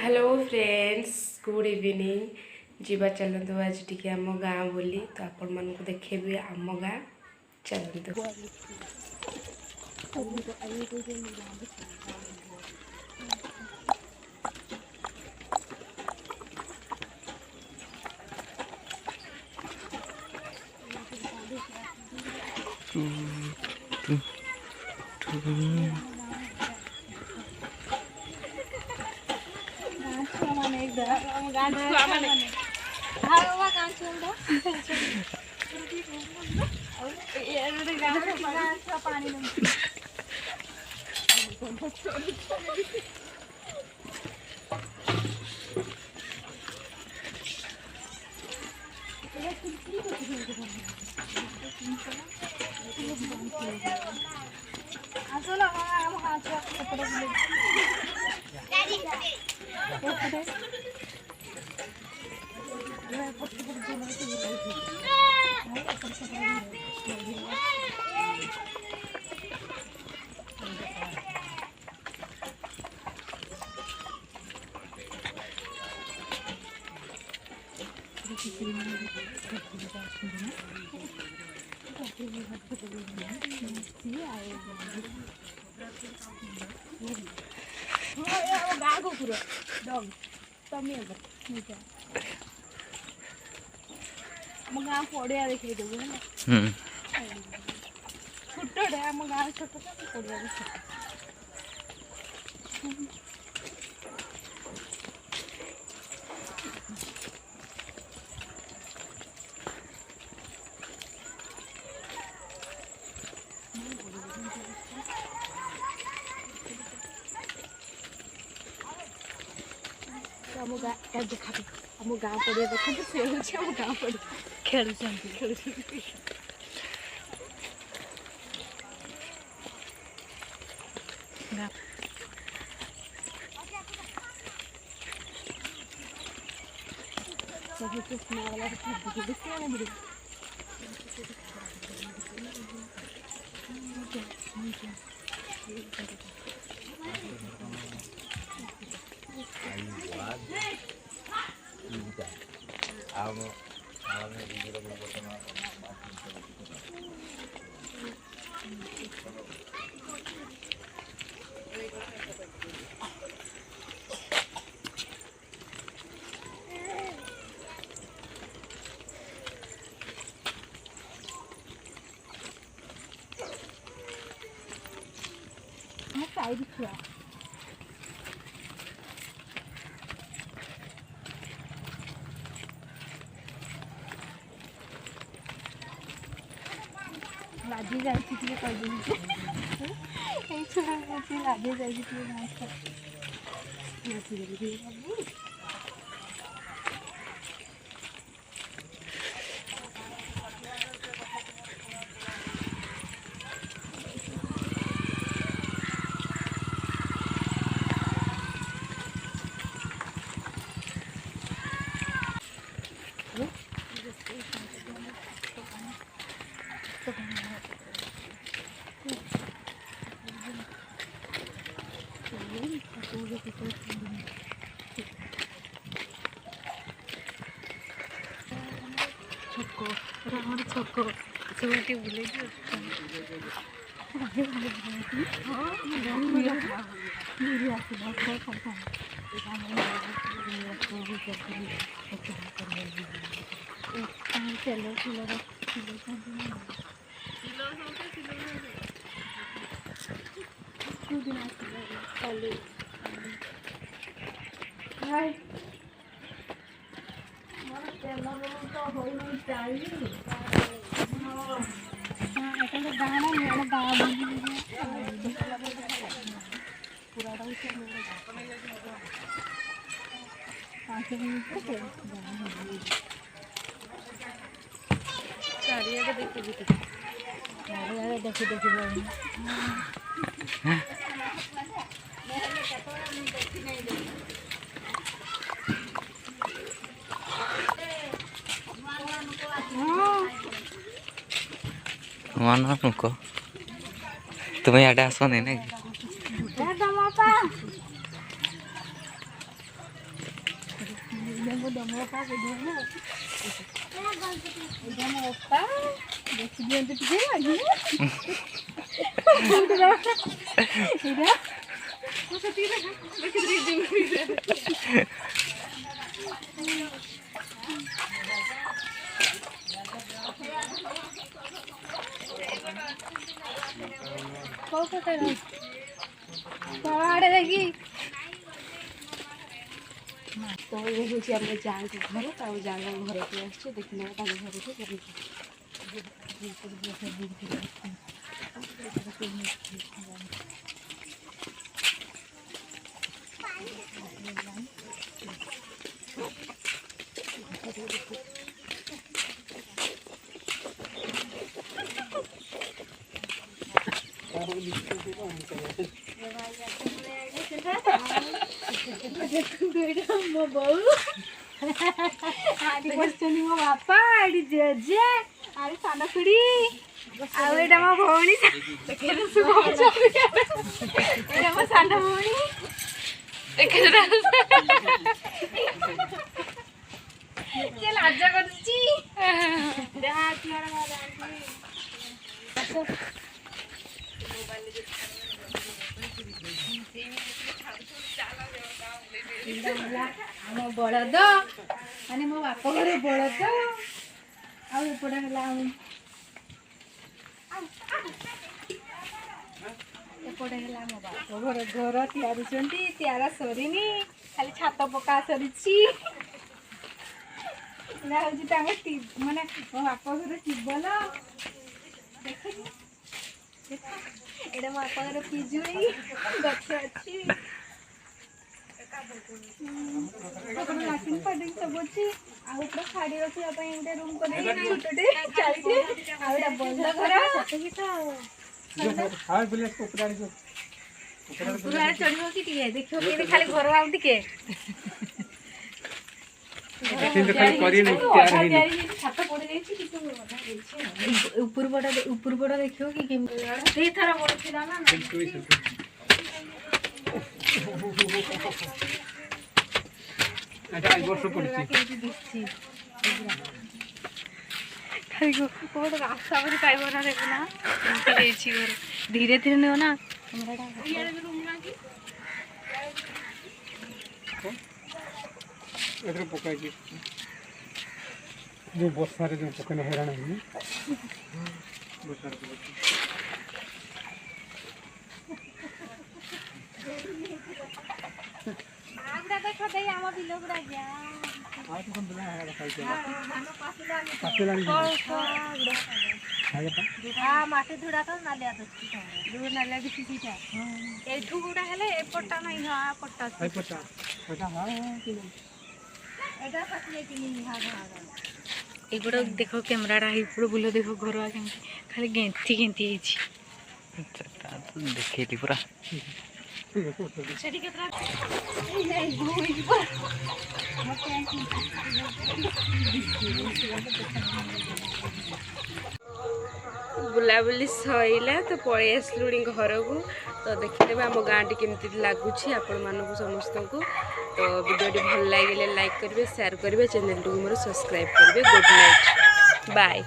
Hello friends good evening जीवा चलतु आज टी आम गाँ बोली तो आपण मन को देखेबी आम गाँ चलतु गाँ पड़िया देखिए देबू छोटे आम गाँव छोट पड़िया आम गाँ देखा आम गाँ पड़िया देखते से हूँ आम गाँ पड़िया खेल लाजी जाए कह लाजी जाए छको छुटी बुले mana nuko तुम्हें आडे आसो नहीं ना ମୋ ଅପା ଏଇଟା ମୋ ଅପା ଦେଖି ଦିଅନ୍ତୁ ଟିକେ आड़े देखी तो ये हूँ आम जाँ घर तो जाँ घर को आस देखने घर मो बो मो बापा जेजे आरे साना खुड़ी आटा मो भौणी मो साना भौणी लाज कर आम बलद माने मो बाप घर बलद आपड़ा है एपटे है मो बाप घर घर तैयार सरीनी खाली छात पका सरी माने मो बाप घर टिबल देख एटा मो बाप घर पिजुड़ी गछ अच्छी लाटिन फाटिन सब अच्छी आउटा शाड़ी रखा गोटे रूम कर छोटे चलते आउटा बंद घर चढ़ो कि देखो खाली घर आउ टे ऊपर बड़ा देखो कि थर बड़ ना रास्ता पाइब ना देखना धीरे धीरे नो ना जो बर्षा जो पकड़ हैरान है माटी धुड़ा तो नालिया नालिया एठू गुड़ा हेले एपटा नहीं हाँ पट्टा एगुड़ा देखो कैमरा बुल देखो घर खाली गेंथी गेंथी देखी पूरा बुलाबुली सैला तो पलि आसलुणी घर को तो देखिए आम गाँव केमती लगुच आपण मानक समस्त को तो वीडियो भल लगे लाइक करेंगे शेयर करेंगे चैनल को मोर सब्सक्राइब करेंगे गुड नाइट बाय।